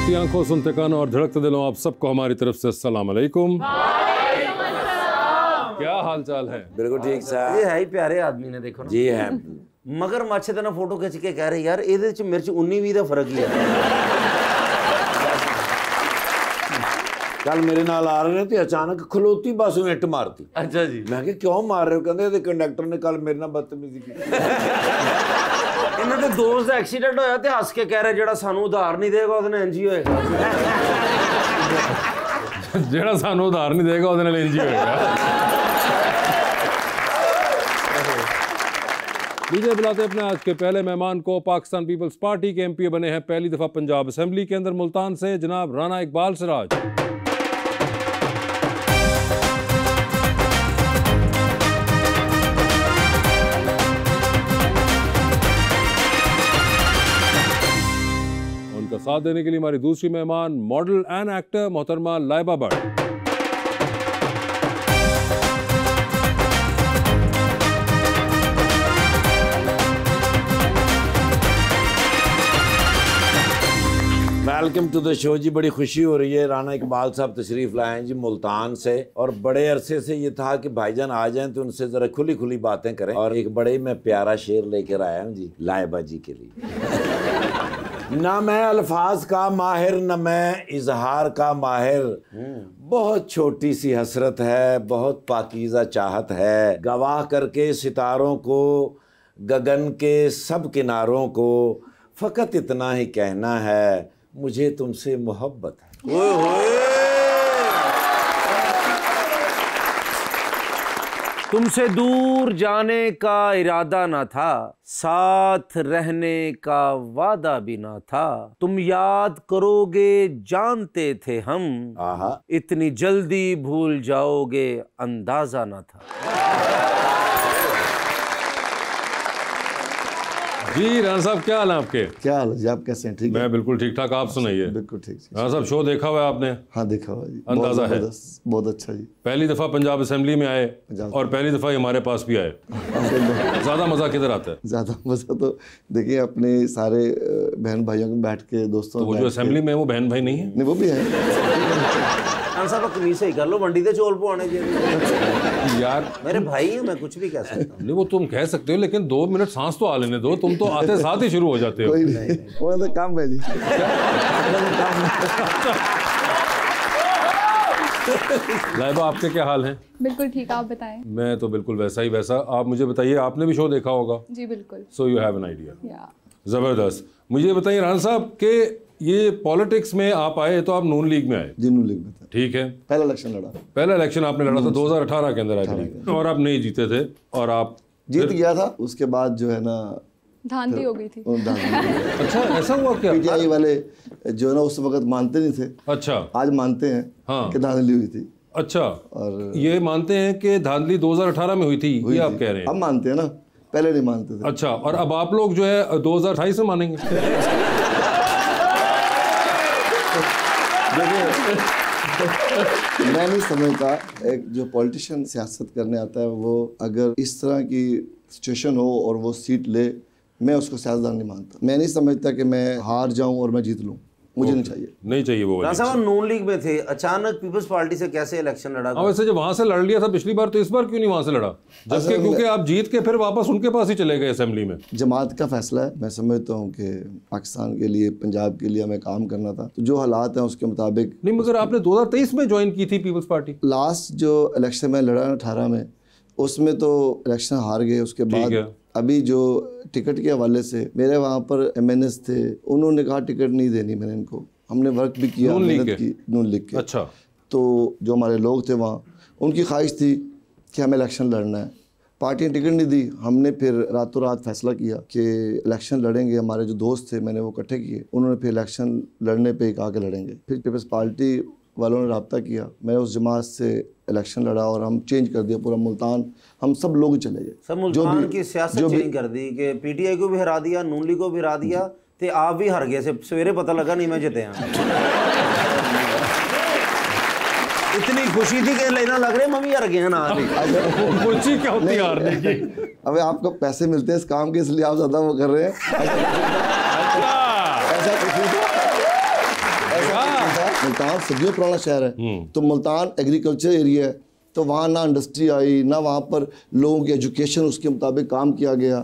देखती आंखों, सुनते कानों और धड़कते दिलों, आप सबको हमारी तरफ से अस्सलाम वालेकुम। क्या हाल चाल है? बिल्कुल ठीक साहब। ये है ही प्यारे आदमी ने, देखो ना जी है। मगर मच्छे तना फोटो खिंच के कह रहे यार ਇਹਦੇ ਚ ਮਿਰਚ 19-20 ਦਾ फर्क ही है। कल मेरे नाल आ रहे थे, अचानक खलोती बस में इट मारती। अच्छा जी। मैं कि क्यों मार रहे हो? कहंदे कंडक्टर ने कल मेरे नाल बदतमीजी की। ਇਹਨਾਂ ਦੇ ਦੋਸਤ ਦਾ ਐਕਸੀਡੈਂਟ ਹੋਇਆ ਤੇ ਹੱਸ ਕੇ ਕਹਿ ਰਹੇ ਜਿਹੜਾ ਸਾਨੂੰ ਉਧਾਰ ਨਹੀਂ ਦੇਗਾ ਉਹਦੇ ਨਾਲ ਇੰਜ ਹੀ ਹੋਏਗਾ। ਜਿਹੜਾ ਸਾਨੂੰ ਉਧਾਰ ਨਹੀਂ ਦੇਗਾ ਉਹਦੇ ਨਾਲ ਇੰਜ ਹੀ ਹੋਏਗਾ। लीजिए बुलाते अपने आज के पहले मेहमान को। पाकिस्तान पीपल्स पार्टी के एमपी बने हैं पहली दफा पंजाब असेंबली के अंदर मुल्तान से, जनाब राना इकबाल सिराज। उनका साथ देने के लिए हमारी दूसरी मेहमान मॉडल एंड एक्टर मोहतरमा Laiba Bhatt. Welcome to the show जी। बड़ी खुशी हो रही है, राना इकबाल साहब तशरीफ लाए हैं जी मुल्तान से, और बड़े अरसे से ये था कि भाईजान आ जाएं तो उनसे जरा खुली खुली बातें करें, और एक बड़े मैं प्यारा शेर लेकर आया हूँ जी लाइबा जी के लिए। ना मैं अल्फाज का माहिर, न मैं इजहार का माहिर, बहुत छोटी सी हसरत है, बहुत पाकीज़ा चाहत है, गवाह करके सितारों को, गगन के सब किनारों को, फ़कत इतना ही कहना है, मुझे तुमसे मोहब्बत है। ओए होए। तुमसे दूर जाने का इरादा ना था, साथ रहने का वादा भी ना था, तुम याद करोगे जानते थे हम, आहा। इतनी जल्दी भूल जाओगे अंदाजा ना था। जी राना साहब, क्या हाल है आपके? क्या हाल है जी? आप कैसे हैं? ठीक है? मैं बिल्कुल ठीक ठाक, आप सुनाइए। बिल्कुल ठीक। राना साहब, शो देखा हुआ है आपने? हाँ देखा हुआ जी। अंदाजा है? बहुत अच्छा जी। पहली दफा पंजाब असेंबली में आए और पहली दफा हमारे पास भी आए, ज्यादा मजा किधर आता है? ज्यादा मजा तो देखिए अपने सारे बहन भाइयों में बैठ के, दोस्तों तो वो जो असेंबली में है वो बहन भाई नहीं है? नहीं, वो भी है। साहब कमीज सही कर लो, मंडी दे चौल पवाने चाहिए यार। मेरे भाई हैं, मैं कुछ भी कह सकता हूँ। नहीं, वो तुम कह सकते हो, लेकिन 2 मिनट सांस तो आ लेने दो। तुम तो आते साथ ही शुरू हो जाते हो। कोई नहीं, वो तो काम है जी। लाइबा, आपके क्या हाल हैं? बिल्कुल ठीक, आप बताएं। मैं तो बिल्कुल वैसा ही वैसा। आप मुझे बताइए, आपने भी शो देखा होगा? जी बिल्कुल। So you have an idea. या जबरदस्त। मुझे बताइए राना साहब कि ये पॉलिटिक्स में आप आए तो आप नून लीग में आए? जी, नून लीग में था। ठीक है। पहला इलेक्शन लड़ा। पहला इलेक्शन आपने लड़ा था 2018 के अंदर, आई थिंक, और आप नहीं जीते थे, और आप जीत गया था। उसके बाद जो है ना धांधली हो गई थी। अच्छा, ऐसा हुआ क्या? पीटीआई वाले जो है ना उस वक्त मानते नहीं थे। अच्छा। आज मानते हैं हाँ। कि धांधली हुई थी। अच्छा, और ये मानते हैं कि धांधली 2018 में हुई थी, ये आप कह रहे हैं? हम मानते हैं ना, पहले नहीं मानते थे। अच्छा, और अब आप लोग जो है 2028 में मानेंगे? मैं नहीं समझता एक जो पॉलिटिशियन सियासत करने आता है वो अगर इस तरह की सिचुएशन हो और वो सीट ले, मैं उसको सियासतदान नहीं मानता। मैं नहीं समझता कि मैं हार जाऊं और मैं जीत लूं, मुझे नहीं चाहिए। नहीं चाहिए वो वाली। साहब नून लीग में थे, अचानक पीपल्स पार्टी से कैसे इलेक्शन लड़ा? वैसे जब वहां से लड़ लिया था पिछली बार, तो इस बार क्यों नहीं वहां से लड़ा? जबकि क्योंकि आप जीत के फिर वापस उनके पास ही चले गए असेंबली में। जमात का फैसला है। मैं समझता हूँ कि पाकिस्तान के लिए, पंजाब के लिए हमें काम करना था, तो जो हालात हैं उसके मुताबिक। नहीं, मगर आपने 2023 में ज्वाइन की थी पीपल्स पार्टी। लास्ट जो इलेक्शन में लड़ा 18 में, उसमें तो इलेक्शन हार गए। उसके बाद अभी जो टिकट के हवाले से मेरे वहाँ पर MNS थे, उन्होंने कहा टिकट नहीं देनी। मैंने इनको, हमने वर्क भी किया, मेहनत की नून लीग के। अच्छा। तो जो हमारे लोग थे वहाँ, उनकी ख्वाहिश थी कि हमें इलेक्शन लड़ना है। पार्टी ने टिकट नहीं दी। हमने फिर रातों रात फैसला किया कि इलेक्शन लड़ेंगे। हमारे जो दोस्त थे, मैंने वो इकट्ठे किए, उन्होंने फिर इलेक्शन लड़ने पे कहा कि लड़ेंगे। फिर पीपल्स पार्टी वालों ने रब्ता किया, मैं उस जमात से इलेक्शन लड़ा और हम चेंज कर दिया पूरा मुल्तान। हम सब लोग चले गए। सब मुल्तान की सियासत चेंज कर दी कि पीटीआई को भी हरा दिया, नून लीग को भी हरा दिया, ते आप भी हार गए। सवेरे पता लगा नहीं मैं जिते हैं। इतनी खुशी थी कि लेना लग रहे मम्मी हार गए ना। खुशी क्या होती है हारने की? अबे आपको पैसे मिलते हैं इस काम के, इसलिए आप ज्यादा वो कर रहे हैं। ऐसा कुछ नहीं था। मुल्तान सदियों पुराना शहर है, तो मुल्तान एग्रीकल्चर एरिया है, तो वहाँ ना इंडस्ट्री आई, ना वहाँ पर लोगों की एजुकेशन उसके मुताबिक काम किया गया,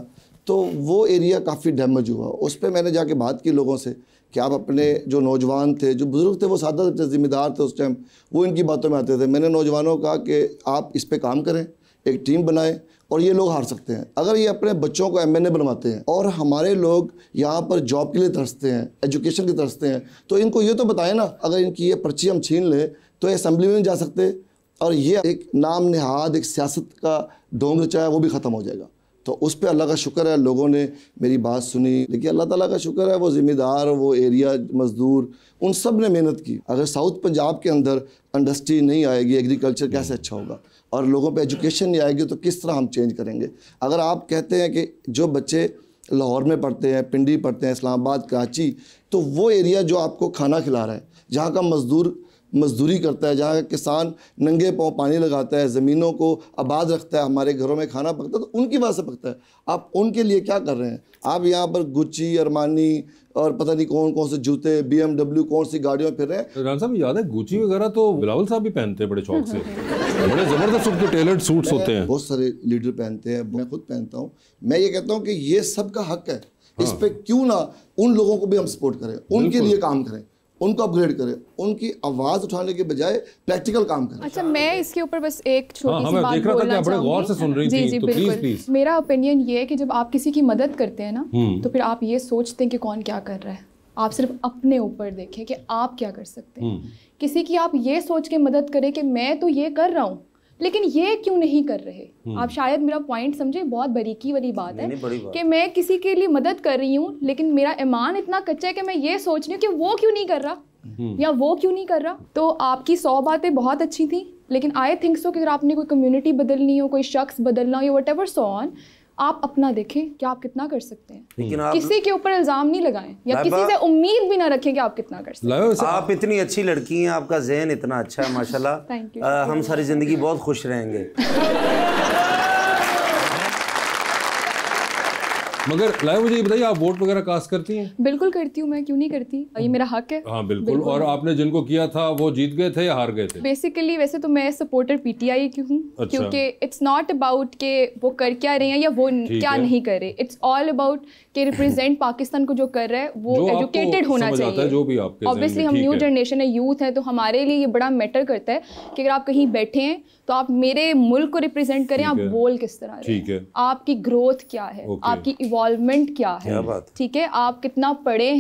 तो वो एरिया काफ़ी डैमेज हुआ। उस पर मैंने जाके बात की लोगों से कि आप अपने जो नौजवान थे, जो बुज़ुर्ग थे, वो सादा ज़िम्मेदार थे उस टाइम, वो इनकी बातों में आते थे। मैंने नौजवानों को कहा कि आप इस पर काम करें, एक टीम बनाएं, और ये लोग हार सकते हैं अगर ये अपने बच्चों को MNA बनवाते हैं। और हमारे लोग यहाँ पर जॉब के लिए तरसते हैं, एजुकेशन के तरसते हैं, तो इनको ये तो बताएं ना, अगर इनकी ये पर्ची हम छीन लें तो ये असेंबली में नहीं जा सकते, और ये एक नाम नहाद एक सियासत का ढोंग रचाया, वो भी ख़त्म हो जाएगा। तो उस पर अल्लाह का शुक्र है, लोगों ने मेरी बात सुनी। लेकिन अल्लाह ताला का शुक्र है, वो ज़िम्मेदार, वो एरिया मज़दूर, उन सब ने मेहनत की। अगर साउथ पंजाब के अंदर इंडस्ट्री नहीं आएगी, एग्रीकल्चर कैसे अच्छा होगा, और लोगों पे एजुकेशन नहीं आएगी, तो किस तरह हम चेंज करेंगे। अगर आप कहते हैं कि जो बच्चे लाहौर में पढ़ते हैं, पिंडी पढ़ते हैं, इस्लामाबाद, कराची, तो वो एरिया जो आपको खाना खिला रहा है, जहाँ का मज़दूर मजदूरी करता है, जहाँ किसान नंगे पाँव पानी लगाता है, ज़मीनों को आबाद रखता है, हमारे घरों में खाना पकता है, तो उनकी वजह से पकता है। आप उनके लिए क्या कर रहे हैं? आप यहाँ पर गुच्ची, अरमानी और पता नहीं कौन कौन से जूते, BMW कौन सी गाड़ियों में फिर रहे हैं। राना साहब याद है गुच्ची वगैरह तो बिलावल साहब भी पहनते हैं बड़े शौक से, बड़े ज़बरदस्त उनके टेलर्ड सूट्स होते हैं। बहुत सारे लीडर पहनते हैं, मैं खुद पहनता हूँ। मैं ये कहता हूँ कि ये सबका हक है, इस पर क्यों ना उन लोगों को भी हम सपोर्ट करें, उनके लिए काम करें, उनको अपग्रेड करें, उनकी आवाज़ उठाने के बजाय प्रैक्टिकल काम करें। अच्छा, मैं इसके ऊपर बस एक छोटी सी बात देख रहा था कि आप बड़े गौर से सुन रही थी, जी तो प्लीज। मेरा ओपिनियन ये है कि जब आप किसी की मदद करते हैं ना, तो फिर आप ये सोचते हैं कि कौन क्या कर रहा है, आप सिर्फ अपने ऊपर देखें कि आप क्या कर सकते हैं। किसी की आप ये सोच के मदद करें कि मैं तो ये कर रहा हूँ, लेकिन ये क्यों नहीं कर रहे। आप शायद मेरा पॉइंट समझे, बहुत बारीकी वाली बात है कि मैं किसी के लिए मदद कर रही हूँ, लेकिन मेरा ईमान इतना कच्चा है कि मैं ये सोच रही हूँ कि वो क्यों नहीं कर रहा या वो क्यों नहीं कर रहा। तो आपकी 100 बातें बहुत अच्छी थी, लेकिन आई थिंक सो कि अगर आपने कोई कम्युनिटी बदलनी हो, कोई शख्स बदलना हो या वट एवर सो ऑन, आप अपना देखें कि आप कितना कर सकते हैं। लेकिन किसी के ऊपर इल्जाम नहीं लगाएं या किसी से उम्मीद भी ना रखें कि आप कितना कर सकते हैं। आप इतनी अच्छी लड़की हैं, आपका ज़हन इतना अच्छा है माशाल्लाह। Thank you. हम सारी ज़िंदगी बहुत खुश रहेंगे। मगर लाइव मुझे ये बताइए, आप वोट वगैरह कास्ट करती हैं? बिल्कुल करती हूँ मैं, क्यों नहीं करती, ये मेरा हक है। हाँ बिल्कुल। और आपने जिनको किया था वो जीत गए थे या हार गए थे? बेसिकली वैसे तो मैं सपोर्टर PTI की हूँ, अच्छा। क्योंकि इट्स नॉट अबाउट के वो कर क्या रहे हैं या वो क्या नहीं कर रहे, इट्स ऑल अबाउट के रिप्रेजेंट पाकिस्तान को जो कर रहा है वो एजुकेटेड होना चाहिए। जो भी आपके ऑब्वियसली हम न्यू जनरेशन है, यूथ है, तो हमारे लिए ये बड़ा मैटर करता है कि अगर आप कहीं बैठे हैं तो आप मेरे मुल्क को रिप्रेजेंट करें, आप बोल किस तरह रहे हैं, आपकी ग्रोथ क्या है, आपकी इवॉल्वमेंट क्या है, ठीक है, आप कितना पढ़े हैं,